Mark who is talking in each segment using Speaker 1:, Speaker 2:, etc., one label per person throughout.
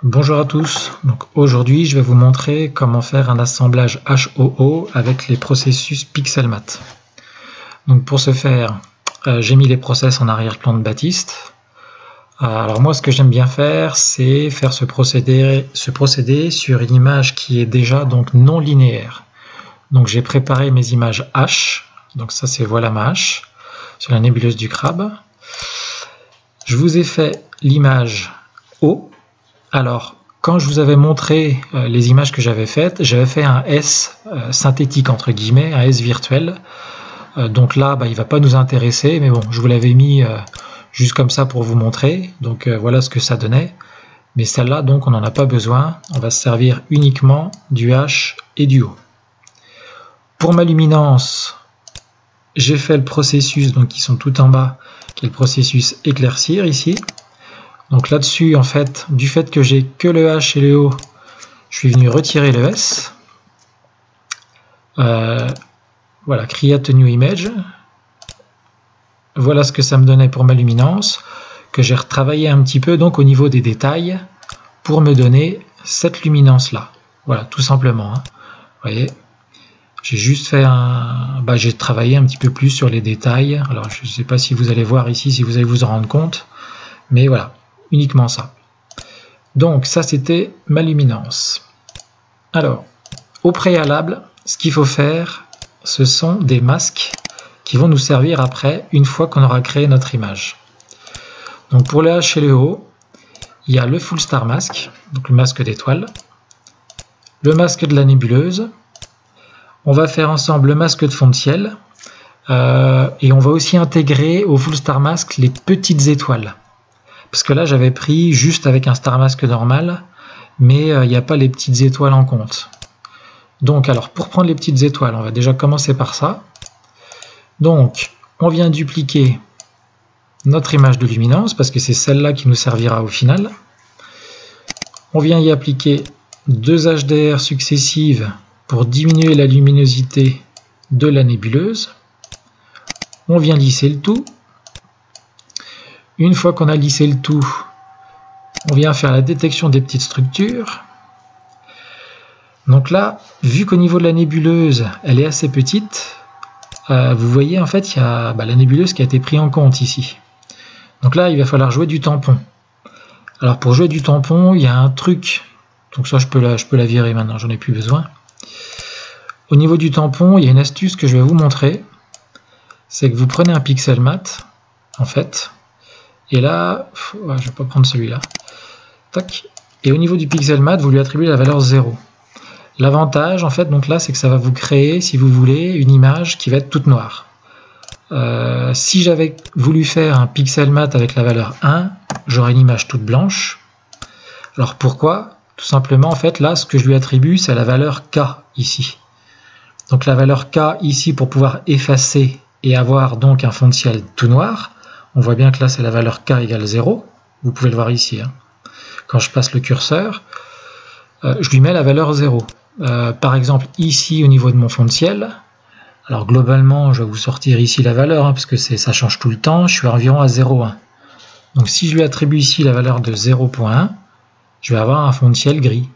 Speaker 1: Bonjour à tous, donc aujourd'hui je vais vous montrer comment faire un assemblage HOO avec les processus Pixelmath. Donc pour ce faire, j'ai mis les process en arrière-plan de Baptiste. Alors moi ce que j'aime bien faire, c'est faire ce procédé sur une image qui est déjà donc non linéaire. Donc j'ai préparé mes images H, donc ça c'est voilà ma H, sur la nébuleuse du crabe. Je vous ai fait l'image O. Alors, quand je vous avais montré les images que j'avais faites, j'avais fait un S synthétique, entre guillemets, un S virtuel. Donc là, il ne va pas nous intéresser, mais bon, je vous l'avais mis juste comme ça pour vous montrer. Donc voilà ce que ça donnait. Mais celle-là, donc, on n'en a pas besoin. On va se servir uniquement du H et du O. Pour ma luminance, j'ai fait le processus, donc qui sont tout en bas, qui est le processus éclaircir ici. Donc là-dessus, en fait, du fait que j'ai que le H et le O, je suis venu retirer le S. Voilà, Create a New Image. Voilà ce que ça me donnait pour ma luminance, que j'ai retravaillé un petit peu donc au niveau des détails pour me donner cette luminance-là. Voilà, tout simplement. Vous voyez, j'ai juste fait j'ai travaillé un petit peu plus sur les détails. Alors, je ne sais pas si vous allez voir ici, si vous allez vous en rendre compte, mais voilà. Uniquement ça. Donc ça c'était ma luminance. Alors, au préalable, ce qu'il faut faire, ce sont des masques qui vont nous servir après, une fois qu'on aura créé notre image. Donc pour le H et le O, il y a le Full Star Mask, donc le masque d'étoile, le masque de la nébuleuse, on va faire ensemble le masque de fond de ciel, et on va aussi intégrer au Full Star Mask les petites étoiles. Parce que là, j'avais pris juste avec un Star Mask normal, mais il n'y a pas les petites étoiles en compte. Donc, alors, pour prendre les petites étoiles, on va déjà commencer par ça. Donc, on vient dupliquer notre image de luminance, parce que c'est celle-là qui nous servira au final. On vient y appliquer 2 HDR successives pour diminuer la luminosité de la nébuleuse. On vient lisser le tout. Une fois qu'on a lissé le tout, on vient faire la détection des petites structures. Donc là, vu qu'au niveau de la nébuleuse, elle est assez petite, vous voyez en fait, il y a la nébuleuse qui a été prise en compte ici. Donc là, il va falloir jouer du tampon. Alors pour jouer du tampon, il y a un truc, donc ça je peux la virer maintenant, j'en ai plus besoin. Au niveau du tampon, il y a une astuce que je vais vous montrer. C'est que vous prenez un Pixelmath, en fait. Et là, je ne vais pas prendre celui-là. Tac. Et au niveau du Pixelmath, vous lui attribuez la valeur 0. L'avantage, en fait, donc là, c'est que ça va vous créer, si vous voulez, une image qui va être toute noire. Si j'avais voulu faire un Pixelmath avec la valeur 1, j'aurais une image toute blanche. Alors pourquoi? Tout simplement, en fait, là, ce que je lui attribue, c'est la valeur K, ici. Donc la valeur K, ici, pour pouvoir effacer et avoir donc un fond de ciel tout noir. On voit bien que là, c'est la valeur K égale 0. Vous pouvez le voir ici. Quand je passe le curseur, je lui mets la valeur 0. Par exemple, ici, au niveau de mon fond de ciel, alors globalement, je vais vous sortir ici la valeur, parce que ça change tout le temps, je suis environ à 0,1. Donc si je lui attribue ici la valeur de 0,1, je vais avoir un fond de ciel gris,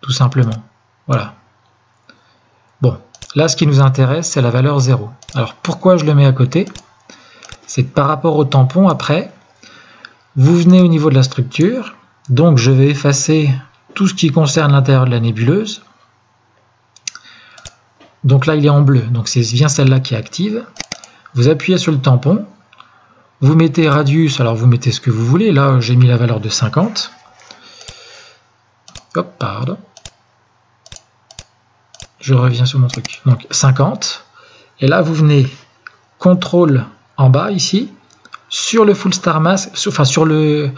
Speaker 1: tout simplement. Voilà. Bon, là, ce qui nous intéresse, c'est la valeur 0. Alors pourquoi je le mets à côté ? C'est que par rapport au tampon, après, vous venez au niveau de la structure, donc je vais effacer tout ce qui concerne l'intérieur de la nébuleuse. Donc là, il est en bleu, donc c'est bien celle-là qui est active. Vous appuyez sur le tampon, vous mettez radius, alors vous mettez ce que vous voulez, là j'ai mis la valeur de 50. Hop, pardon. Je reviens sur mon truc. Donc 50, et là vous venez CTRL en bas ici, sur le Full Star Mask, enfin sur le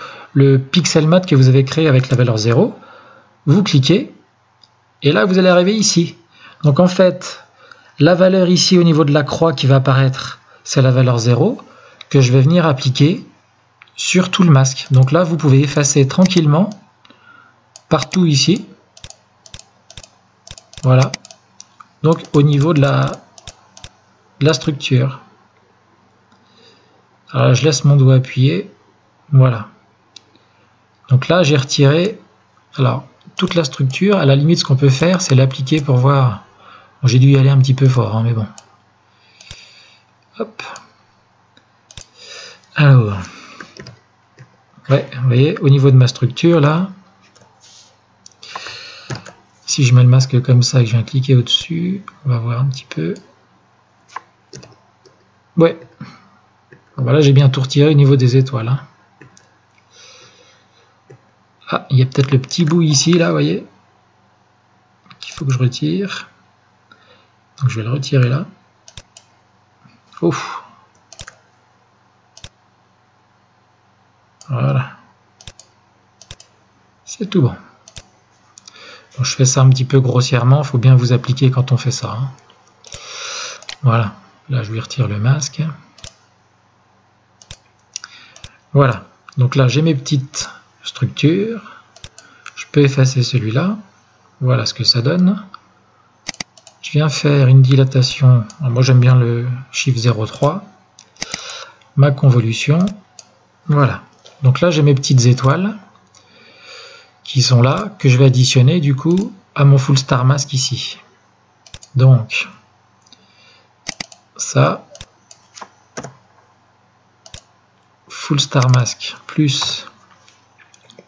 Speaker 1: Pixelmath que vous avez créé avec la valeur 0, vous cliquez, et là vous allez arriver ici. Donc en fait, la valeur ici au niveau de la croix qui va apparaître, c'est la valeur 0, que je vais venir appliquer sur tout le masque. Donc là vous pouvez effacer tranquillement, partout ici, voilà, donc au niveau de la structure. Alors je laisse mon doigt appuyé, voilà. Donc là j'ai retiré Alors, toute la structure, à la limite, ce qu'on peut faire, c'est l'appliquer pour voir. Bon, j'ai dû y aller un petit peu fort, hein, mais bon. Hop. Alors, ouais, vous voyez, au niveau de ma structure, là, si je mets le masque comme ça et que je viens cliquer au-dessus, on va voir un petit peu. Ouais. Voilà, j'ai bien tout retiré au niveau des étoiles. Hein. Ah, il y a peut-être le petit bout ici, là, vous voyez, qu'il faut que je retire. Donc je vais le retirer là. Ouf. Voilà. C'est tout bon. Bon. Je fais ça un petit peu grossièrement, il faut bien vous appliquer quand on fait ça. Hein. Voilà. Là, je lui retire le masque. Voilà. Donc là, j'ai mes petites structures. Je peux effacer celui-là. Voilà ce que ça donne. Je viens faire une dilatation. Moi, j'aime bien le chiffre 0,3. Ma convolution. Voilà. Donc là, j'ai mes petites étoiles qui sont là, que je vais additionner du coup à mon full star mask ici. Donc, ça, full star mask plus,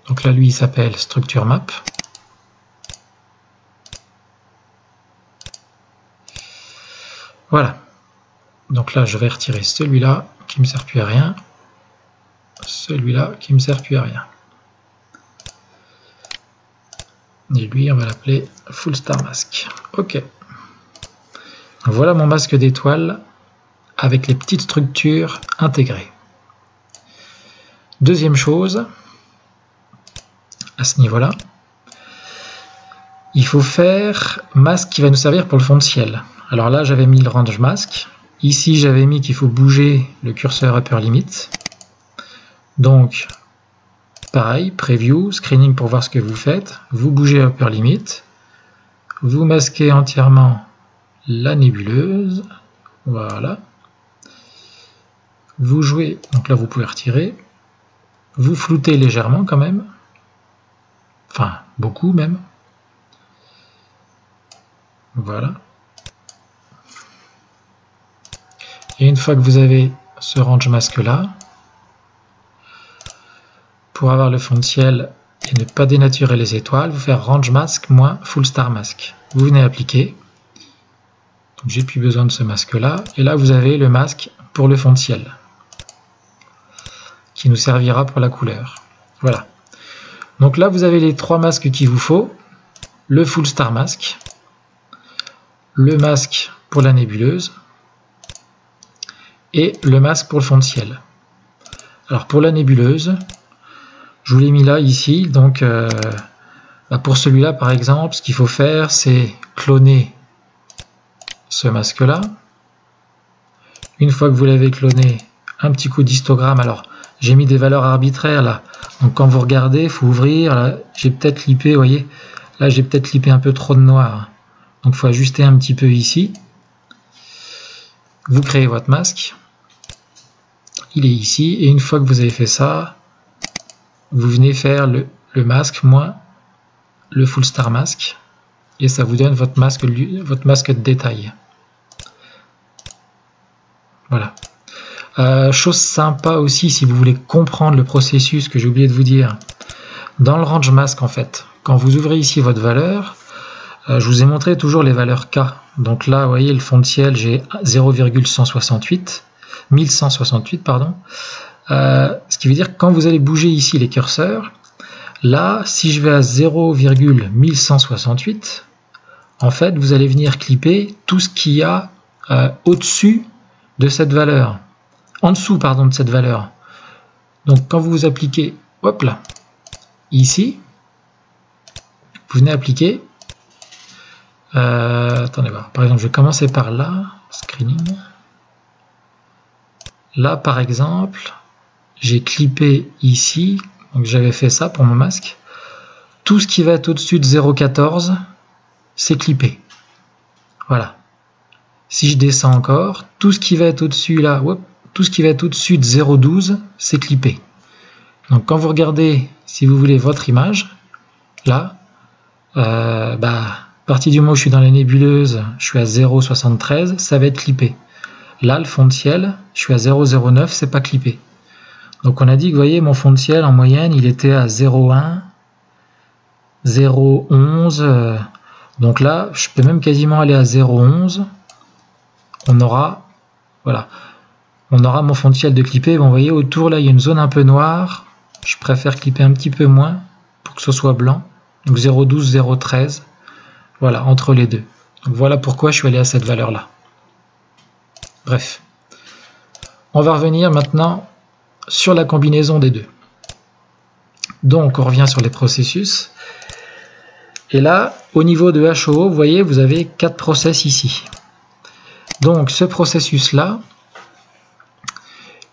Speaker 1: donc là lui il s'appelle structure map. Voilà. Donc là je vais retirer celui-là qui me sert plus à rien, celui-là qui me sert plus à rien. Et lui, on va l'appeler Full Star Mask. Ok. Voilà mon masque d'étoiles avec les petites structures intégrées. Deuxième chose, à ce niveau-là, il faut faire masque qui va nous servir pour le fond de ciel. Alors là, j'avais mis le range mask. Ici, j'avais mis qu'il faut bouger le curseur upper limit. Donc, pareil, preview, screening pour voir ce que vous faites. Vous bougez upper limit. Vous masquez entièrement la nébuleuse. Voilà. Vous jouez, donc là vous pouvez retirer. Vous floutez légèrement quand même. Enfin, beaucoup même. Voilà. Et une fois que vous avez ce range masque là, pour avoir le fond de ciel et ne pas dénaturer les étoiles, vous faites range mask moins full star mask. Vous venez appliquer. Donc j'ai plus besoin de ce masque là. Et là vous avez le masque pour le fond de ciel, qui nous servira pour la couleur. Voilà. Donc là vous avez les trois masques qu'il vous faut. Le full star mask, le masque pour la nébuleuse et le masque pour le fond de ciel. Alors pour la nébuleuse, je vous l'ai mis là, ici. Donc pour celui-là, par exemple, ce qu'il faut faire, c'est cloner ce masque-là. Une fois que vous l'avez cloné, un petit coup d'histogramme. Alors, j'ai mis des valeurs arbitraires là. Donc quand vous regardez, il faut ouvrir. J'ai peut-être lipé, vous voyez. Là, j'ai peut-être lipé un peu trop de noir. Donc il faut ajuster un petit peu ici. Vous créez votre masque. Il est ici. Et une fois que vous avez fait ça, vous venez faire le masque moins le full star mask. Et ça vous donne votre masque de détail. Voilà. Chose sympa aussi, si vous voulez comprendre le processus que j'ai oublié de vous dire. Dans le range mask, en fait, quand vous ouvrez ici votre valeur, je vous ai montré toujours les valeurs K. Donc là, vous voyez, le fond de ciel, j'ai 0,168, 1168, pardon. Ce qui veut dire que quand vous allez bouger ici les curseurs, là, si je vais à 0,1168, en fait, vous allez venir clipper tout ce qu'il y a au-dessus de cette valeur. En dessous, pardon, de cette valeur. Donc, quand vous vous appliquez, hop là, ici, vous venez appliquer. Attendez voir. Par exemple, je vais commencer par là, screening. Là, par exemple, j'ai clippé ici. Donc, j'avais fait ça pour mon masque. Tout ce qui va être au-dessus de 0,14, c'est clippé. Voilà. Si je descends encore, tout ce qui va être au-dessus là, hop, tout ce qui va être au-dessus de 0,12, c'est clippé. Donc quand vous regardez, si vous voulez, votre image, là, à partir du moment où je suis dans la nébuleuse, je suis à 0,73, ça va être clippé. Là, le fond de ciel, je suis à 0,09, c'est pas clippé. Donc on a dit que, vous voyez, mon fond de ciel, en moyenne, il était à 0,1, 0,11. Donc là, je peux même quasiment aller à 0,11. On aura, voilà, on aura mon fond de ciel de clippé. Bon, vous voyez, autour, là, il y a une zone un peu noire. Je préfère clipper un petit peu moins pour que ce soit blanc. Donc 0,12, 0,13. Voilà, entre les deux. Donc voilà pourquoi je suis allé à cette valeur-là. Bref. On va revenir maintenant sur la combinaison des deux. Donc, on revient sur les processus. Et là, au niveau de HO, vous voyez, vous avez 4 process ici. Donc, ce processus-là,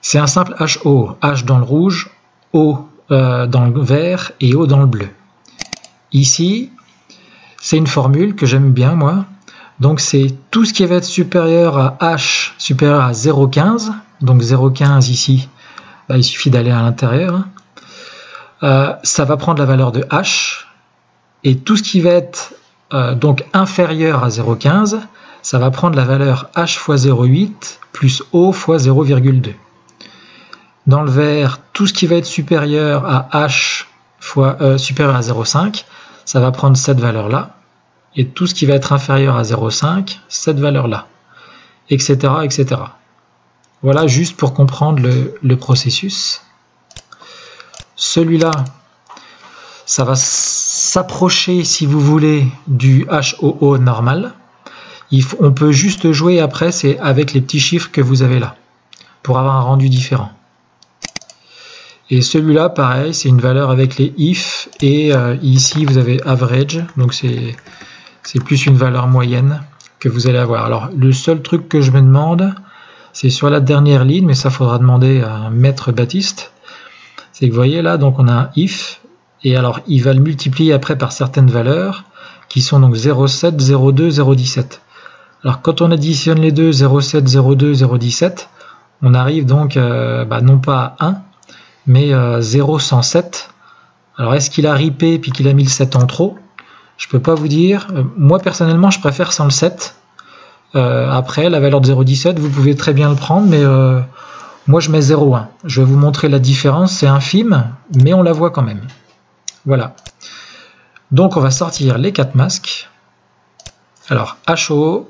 Speaker 1: c'est un simple HO. H dans le rouge, O dans le vert et O dans le bleu. Ici, c'est une formule que j'aime bien, moi. Donc, c'est tout ce qui va être supérieur à H, supérieur à 0,15. Donc, 0,15 ici, il suffit d'aller à l'intérieur. Ça va prendre la valeur de H. Et tout ce qui va être donc inférieur à 0,15, ça va prendre la valeur H fois 0,8 plus O fois 0,2. Dans le vert, tout ce qui va être supérieur à H fois supérieur à 0,5, ça va prendre cette valeur-là. Et tout ce qui va être inférieur à 0,5, cette valeur-là. Etc., etc. Voilà, juste pour comprendre le processus. Celui-là, ça va s'approcher, si vous voulez, du HOO normal. On peut juste jouer après, c'est avec les petits chiffres que vous avez là, pour avoir un rendu différent. Et celui-là, pareil, c'est une valeur avec les if, et ici vous avez average, donc c'est plus une valeur moyenne que vous allez avoir. Alors, le seul truc que je me demande, c'est sur la dernière ligne, mais ça faudra demander à Maître Baptiste. C'est que vous voyez là, donc on a un if, et alors il va le multiplier après par certaines valeurs, qui sont donc 0,7, 0,2, 0,17. Alors quand on additionne les deux, 0,7, 0,2, 0,17, on arrive donc non pas à 1, mais 0,107. Alors est-ce qu'il a ripé puis qu'il a mis le 7 en trop? Je peux pas vous dire. Moi personnellement je préfère sans le 7. Après la valeur de 0,17 vous pouvez très bien le prendre, mais moi je mets 0,1. Je vais vous montrer la différence, c'est infime, mais on la voit quand même. Voilà. Donc on va sortir les 4 masques. Alors HO,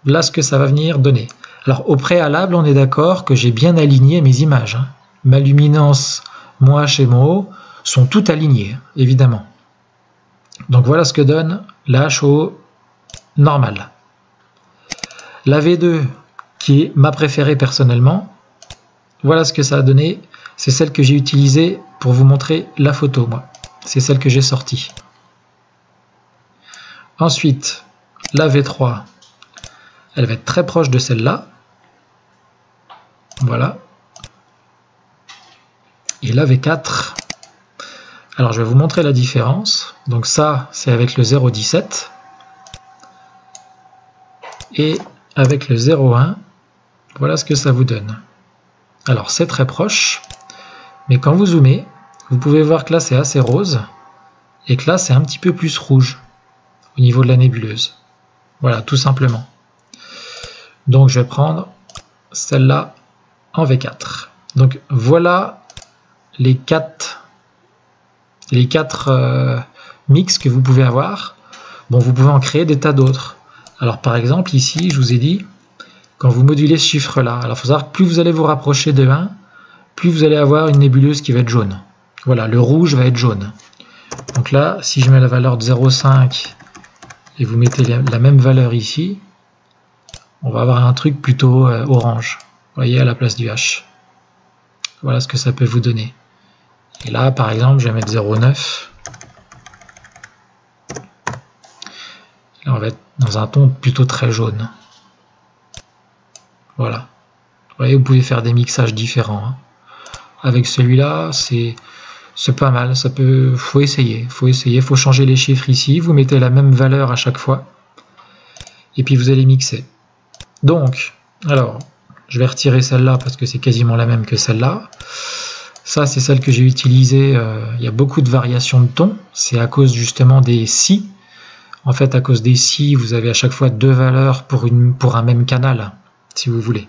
Speaker 1: là ce que ça va venir donner. Alors au préalable on est d'accord que j'ai bien aligné mes images. Ma luminance, mon H et mon O sont toutes alignées, évidemment. Donc voilà ce que donne la HO normale. La V2, qui est ma préférée personnellement, voilà ce que ça a donné. C'est celle que j'ai utilisée pour vous montrer la photo, moi. C'est celle que j'ai sortie. Ensuite, la V3, elle va être très proche de celle-là. Voilà. Et la V4, alors je vais vous montrer la différence. Donc ça, c'est avec le 0,17. Et avec le 0,1, voilà ce que ça vous donne. Alors c'est très proche, mais quand vous zoomez, vous pouvez voir que là c'est assez rose, et que là c'est un petit peu plus rouge, au niveau de la nébuleuse. Voilà, tout simplement. Donc je vais prendre celle-là en V4. Donc voilà les quatre mix que vous pouvez avoir. Bon, vous pouvez en créer des tas d'autres. Alors par exemple ici, je vous ai dit, quand vous modulez ce chiffre-là, alors il faut savoir que plus vous allez vous rapprocher de 1, plus vous allez avoir une nébuleuse qui va être jaune. Voilà, le rouge va être jaune. Donc là, si je mets la valeur de 0,5 et vous mettez la même valeur ici, on va avoir un truc plutôt orange. Vous voyez, à la place du H. Voilà ce que ça peut vous donner. Et là, par exemple, je vais mettre 0,9. Là, on va être dans un ton plutôt très jaune. Voilà. Vous voyez, vous pouvez faire des mixages différents. Hein. Avec celui-là, c'est pas mal. Faut essayer. Faut changer les chiffres ici. Vous mettez la même valeur à chaque fois. Et puis vous allez mixer. Donc, alors, je vais retirer celle-là parce que c'est quasiment la même que celle-là. Ça, c'est celle que j'ai utilisée. Il y a beaucoup de variations de tons. C'est à cause justement des si. En fait, à cause des si, vous avez à chaque fois 2 valeurs pour un même canal, si vous voulez.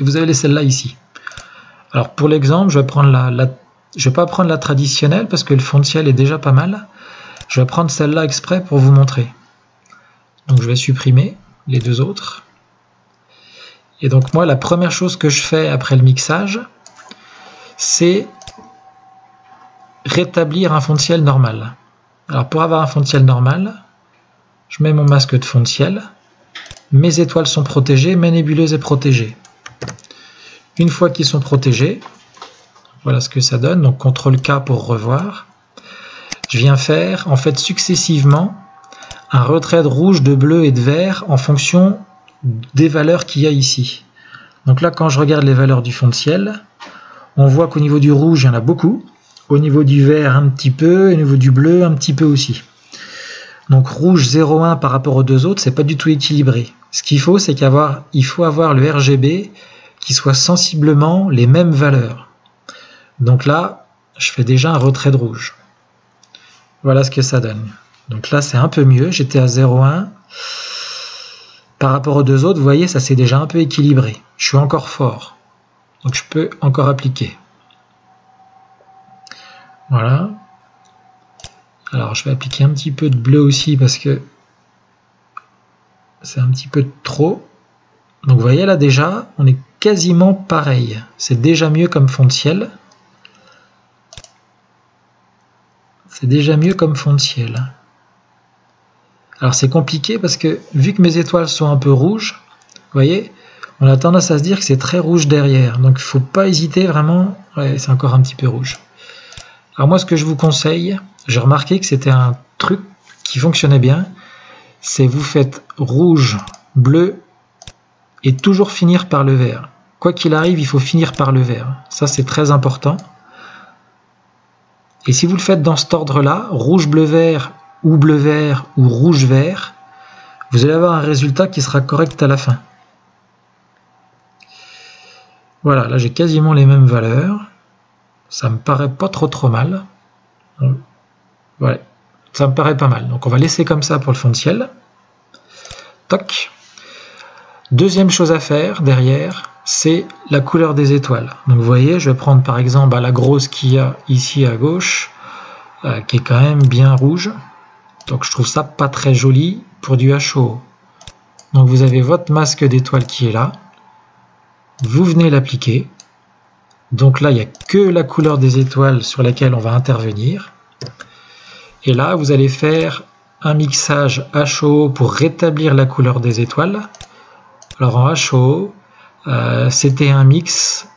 Speaker 1: Et vous avez celle-là ici. Alors pour l'exemple, je vais prendre je vais pas prendre la traditionnelle parce que le fond de ciel est déjà pas mal. Je vais prendre celle-là exprès pour vous montrer. Donc je vais supprimer les 2 autres. Et donc moi, la première chose que je fais après le mixage, c'est rétablir un fond de ciel normal. Alors pour avoir un fond de ciel normal, je mets mon masque de fond de ciel, mes étoiles sont protégées, ma nébuleuse est protégée. Une fois qu'ils sont protégés, voilà ce que ça donne, donc CTRL-K pour revoir. Je viens faire en fait successivement un retrait de rouge, de bleu et de vert en fonction des valeurs qu'il y a ici. Donc là, quand je regarde les valeurs du fond de ciel, on voit qu'au niveau du rouge, il y en a beaucoup. Au niveau du vert, un petit peu. Et au niveau du bleu, un petit peu aussi. Donc rouge 0,1 par rapport aux 2 autres, c'est pas du tout équilibré. Ce qu'il faut, c'est qu'il faut avoir le RGB qui soit sensiblement les mêmes valeurs. Donc là, je fais déjà un retrait de rouge. Voilà ce que ça donne. Donc là, c'est un peu mieux. J'étais à 0,1. Par rapport aux 2 autres, vous voyez, ça s'est déjà un peu équilibré. Je suis encore fort. Donc je peux encore appliquer. Voilà. Alors je vais appliquer un petit peu de bleu aussi parce que c'est un petit peu trop. Donc vous voyez là déjà, on est quasiment pareil. C'est déjà mieux comme fond de ciel. C'est déjà mieux comme fond de ciel. Alors c'est compliqué parce que vu que mes étoiles sont un peu rouges, vous voyez, on a tendance à se dire que c'est très rouge derrière. Donc il ne faut pas hésiter vraiment. Ouais, c'est encore un petit peu rouge. Alors moi ce que je vous conseille, j'ai remarqué que c'était un truc qui fonctionnait bien, c'est vous faites rouge, bleu et toujours finir par le vert. Quoi qu'il arrive, il faut finir par le vert. Ça c'est très important. Et si vous le faites dans cet ordre-là, rouge, bleu, vert ou rouge, vert, vous allez avoir un résultat qui sera correct à la fin. Voilà, là j'ai quasiment les mêmes valeurs. Ça me paraît pas trop mal. Ouais, ça me paraît pas mal. Donc on va laisser comme ça pour le fond de ciel. Toc. Deuxième chose à faire derrière, c'est la couleur des étoiles. Donc vous voyez, je vais prendre par exemple la grosse qu'il y a ici à gauche, qui est quand même bien rouge. Donc je trouve ça pas très joli pour du HO. Donc vous avez votre masque d'étoiles qui est là. Vous venez l'appliquer. Donc là, il n'y a que la couleur des étoiles sur laquelle on va intervenir. Et là, vous allez faire un mixage HO pour rétablir la couleur des étoiles. Alors en HO, c'était un mix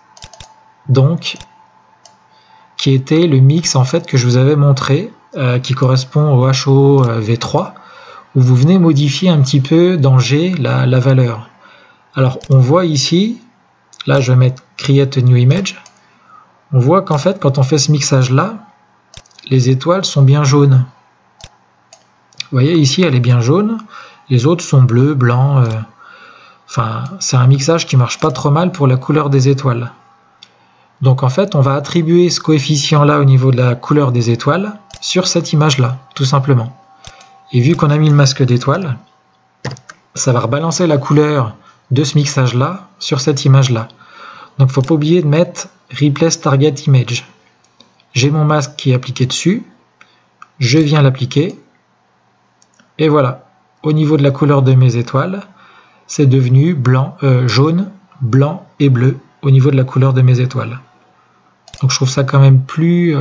Speaker 1: donc qui était le mix en fait que je vous avais montré, qui correspond au HO V3, où vous venez modifier un petit peu dans G la valeur. Alors on voit ici, là je vais mettre Create a New Image, on voit qu'en fait quand on fait ce mixage là, les étoiles sont bien jaunes. Vous voyez ici elle est bien jaune, les autres sont bleus, blancs, enfin c'est un mixage qui marche pas trop mal pour la couleur des étoiles. Donc en fait on va attribuer ce coefficient là au niveau de la couleur des étoiles sur cette image là, tout simplement. Et vu qu'on a mis le masque d'étoiles, ça va rebalancer la couleur de ce mixage là sur cette image là. Donc il ne faut pas oublier de mettre Replace Target Image. J'ai mon masque qui est appliqué dessus, je viens l'appliquer, et voilà, au niveau de la couleur de mes étoiles, c'est devenu blanc, jaune, blanc et bleu au niveau de la couleur de mes étoiles. Donc je trouve ça quand même plus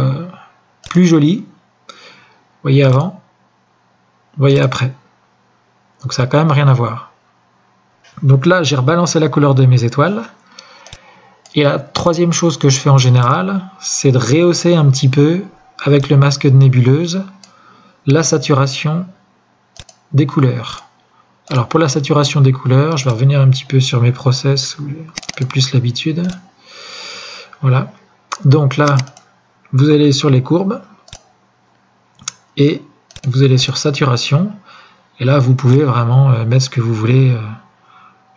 Speaker 1: joli. Vous voyez avant, vous voyez après. Donc ça n'a quand même rien à voir. Donc là, j'ai rebalancé la couleur de mes étoiles. Et la troisième chose que je fais en général, c'est de rehausser un petit peu, avec le masque de nébuleuse, la saturation des couleurs. Alors pour la saturation des couleurs, je vais revenir un petit peu sur mes process, où j'ai un peu plus l'habitude. Voilà. Donc là, vous allez sur les courbes, et vous allez sur saturation, et là vous pouvez vraiment mettre ce que vous voulez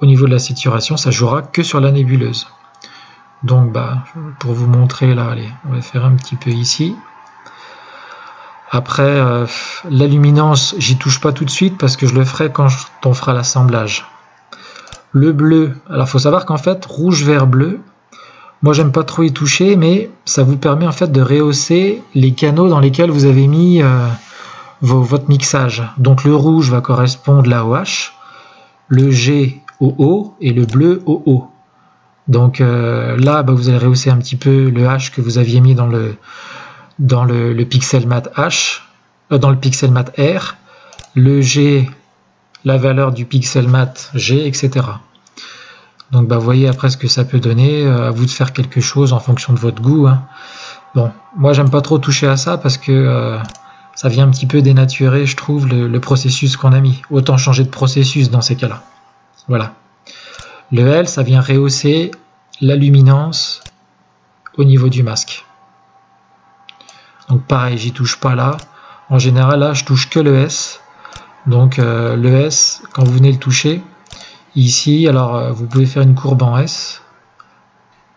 Speaker 1: au niveau de la saturation, ça jouera que sur la nébuleuse. Donc pour vous montrer là, allez, on va faire un petit peu ici. Après, la luminance, j'y touche pas tout de suite parce que je le ferai quand on fera l'assemblage. Le bleu, alors il faut savoir qu'en fait, rouge, vert, bleu, moi j'aime pas trop y toucher, mais ça vous permet en fait de rehausser les canaux dans lesquels vous avez mis votre mixage. Donc le rouge va correspondre là au H, le G au O et le bleu au O. Donc là, vous allez rehausser un petit peu le H que vous aviez mis dans le pixel mat H, dans le pixel mat R, le G, la valeur du pixel mat G, etc. Donc vous voyez après ce que ça peut donner, à vous de faire quelque chose en fonction de votre goût. Hein. Bon, moi j'aime pas trop toucher à ça parce que ça vient un petit peu dénaturer, je trouve, le processus qu'on a mis. Autant changer de processus dans ces cas-là. Voilà. Le L, ça vient rehausser la luminance au niveau du masque. Donc pareil, j'y touche pas là. En général, là, je touche que le S. Donc le S, quand vous venez le toucher, ici, alors vous pouvez faire une courbe en S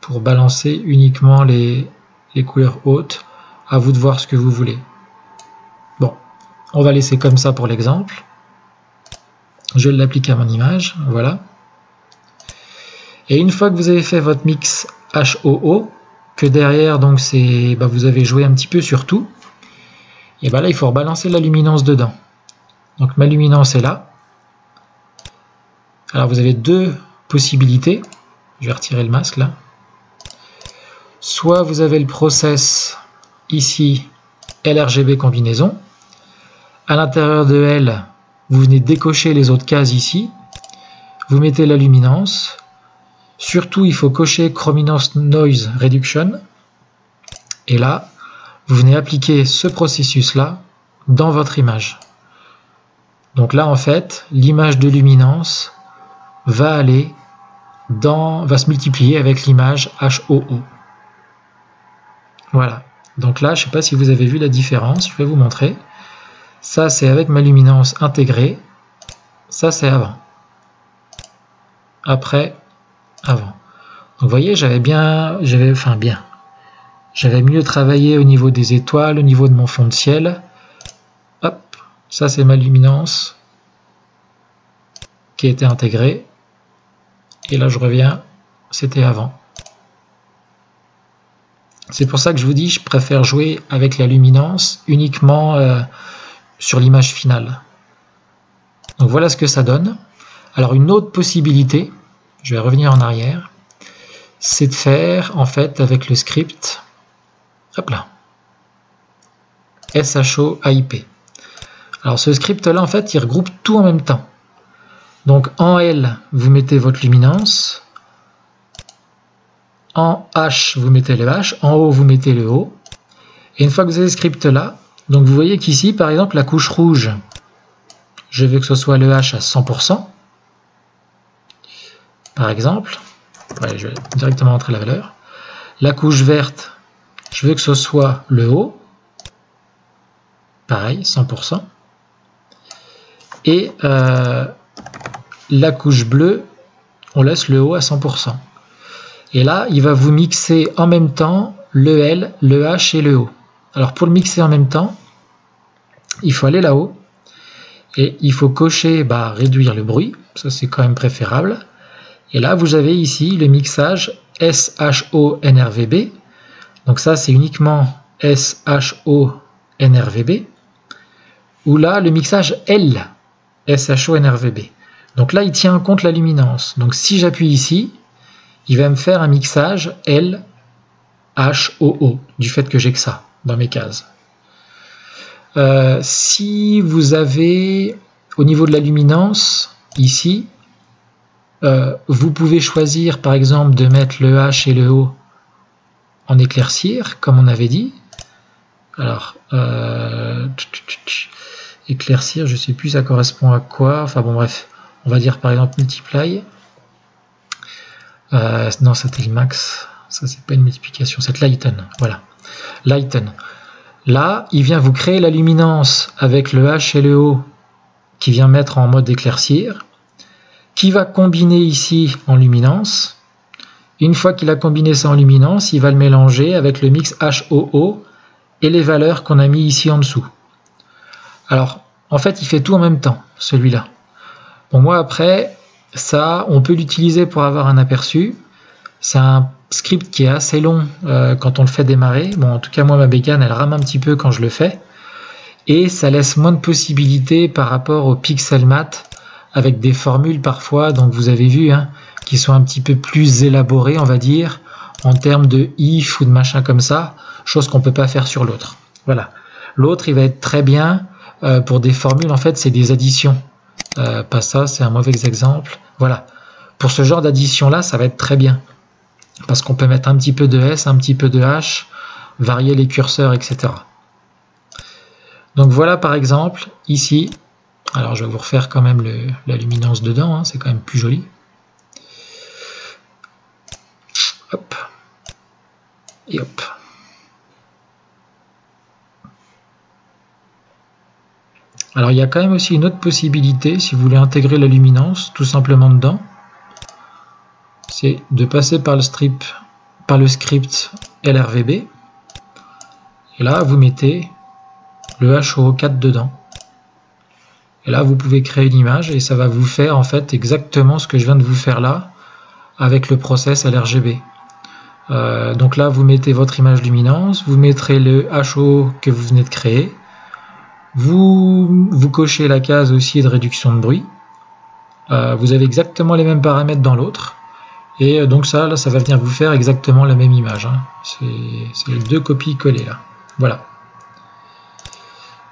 Speaker 1: pour balancer uniquement les couleurs hautes. À vous de voir ce que vous voulez. Bon, on va laisser comme ça pour l'exemple. Je l'applique à mon image, voilà. Et une fois que vous avez fait votre mix HOO, que derrière donc c'est, vous avez joué un petit peu sur tout, et là il faut rebalancer la luminance dedans. Donc ma luminance est là. Alors vous avez deux possibilités. Je vais retirer le masque là. Soit vous avez le process ici LRGB combinaison. À l'intérieur de L, vous venez décocher les autres cases ici. Vous mettez la luminance. Surtout, il faut cocher Chrominance Noise Reduction. Et là, vous venez appliquer ce processus-là dans votre image. Donc là, en fait, l'image de luminance va se multiplier avec l'image HOO. Voilà. Donc là, je ne sais pas si vous avez vu la différence. Je vais vous montrer. Ça, c'est avec ma luminance intégrée. Ça, c'est avant. Après, avant. Donc vous voyez, j'avais mieux travaillé au niveau des étoiles, au niveau de mon fond de ciel. Hop, ça c'est ma luminance qui a été intégrée. Et là je reviens, c'était avant. C'est pour ça que je vous dis, je préfère jouer avec la luminance uniquement sur l'image finale. Donc voilà ce que ça donne. Alors une autre possibilité, je vais revenir en arrière, c'est de faire en fait avec le script, hop là, SHO AIP. Alors ce script là en fait il regroupe tout en même temps. Donc en L vous mettez votre luminance, en H vous mettez le H, en O vous mettez le O, et une fois que vous avez ce script là, donc vous voyez qu'ici par exemple la couche rouge, je veux que ce soit le H à 100%. Par exemple, je vais directement entrer la valeur. La couche verte, je veux que ce soit le haut. Pareil, 100%. Et la couche bleue, on laisse le haut à 100%. Et là, il va vous mixer en même temps le L, le H et le O. Alors pour le mixer en même temps, il faut aller là-haut. Et il faut cocher, réduire le bruit. Ça, c'est quand même préférable. Et là, vous avez ici le mixage SHO-NRVB. Donc ça, c'est uniquement SHO-NRVB. Ou là, le mixage L, SHO-NRVB. Donc là, il tient en compte la luminance. Donc si j'appuie ici, il va me faire un mixage L, H, O, du fait que j'ai que ça dans mes cases. Si vous avez, au niveau de la luminance, ici, vous pouvez choisir par exemple de mettre le H et le O en éclaircir, comme on avait dit. Alors, éclaircir, je ne sais plus ça correspond à quoi. Enfin bon bref, on va dire par exemple multiply. Non, c'était le max. Ça c'est pas une multiplication, c'est lighten. Voilà, lighten. Là, il vient vous créer la luminance avec le H et le O qui vient mettre en mode éclaircir, qui va combiner ici en luminance, Une fois qu'il a combiné ça en luminance, il va le mélanger avec le mix HOO et les valeurs qu'on a mis ici en dessous. Alors, en fait, il fait tout en même temps, celui-là. Bon, moi, après, ça, on peut l'utiliser pour avoir un aperçu. C'est un script qui est assez long quand on le fait démarrer. Bon, en tout cas, moi, ma bécane, elle rame un petit peu quand je le fais. Et ça laisse moins de possibilités par rapport au Pixelmat, avec des formules parfois, donc vous avez vu, hein, qui sont un petit peu plus élaborées, on va dire, en termes de if ou de machin comme ça, chose qu'on ne peut pas faire sur l'autre. Voilà. L'autre, il va être très bien pour des formules, en fait, c'est des additions. Pas ça, c'est un mauvais exemple. Voilà. Pour ce genre d'addition-là, ça va être très bien. Parce qu'on peut mettre un petit peu de S, un petit peu de H, varier les curseurs, etc. Donc voilà, par exemple, ici, alors je vais vous refaire quand même la luminance dedans, hein, c'est quand même plus joli. Hop. Et hop. Alors il y a quand même aussi une autre possibilité, si vous voulez intégrer la luminance tout simplement dedans, c'est de passer par le script LRVB, et là vous mettez le HO4 dedans. Et là vous pouvez créer une image et ça va vous faire en fait exactement ce que je viens de vous faire là avec le process LRGB. Donc là vous mettez votre image luminance, vous mettrez le HO que vous venez de créer, vous cochez la case aussi de réduction de bruit, vous avez exactement les mêmes paramètres dans l'autre, et donc ça, là, ça va venir vous faire exactement la même image, hein. C'est les deux copies collées là, voilà.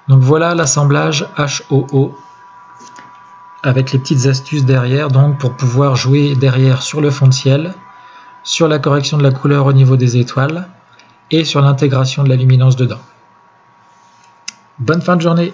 Speaker 1: Donc voilà l'assemblage HOO avec les petites astuces derrière, donc pour pouvoir jouer derrière sur le fond de ciel, sur la correction de la couleur au niveau des étoiles et sur l'intégration de la luminance dedans. Bonne fin de journée!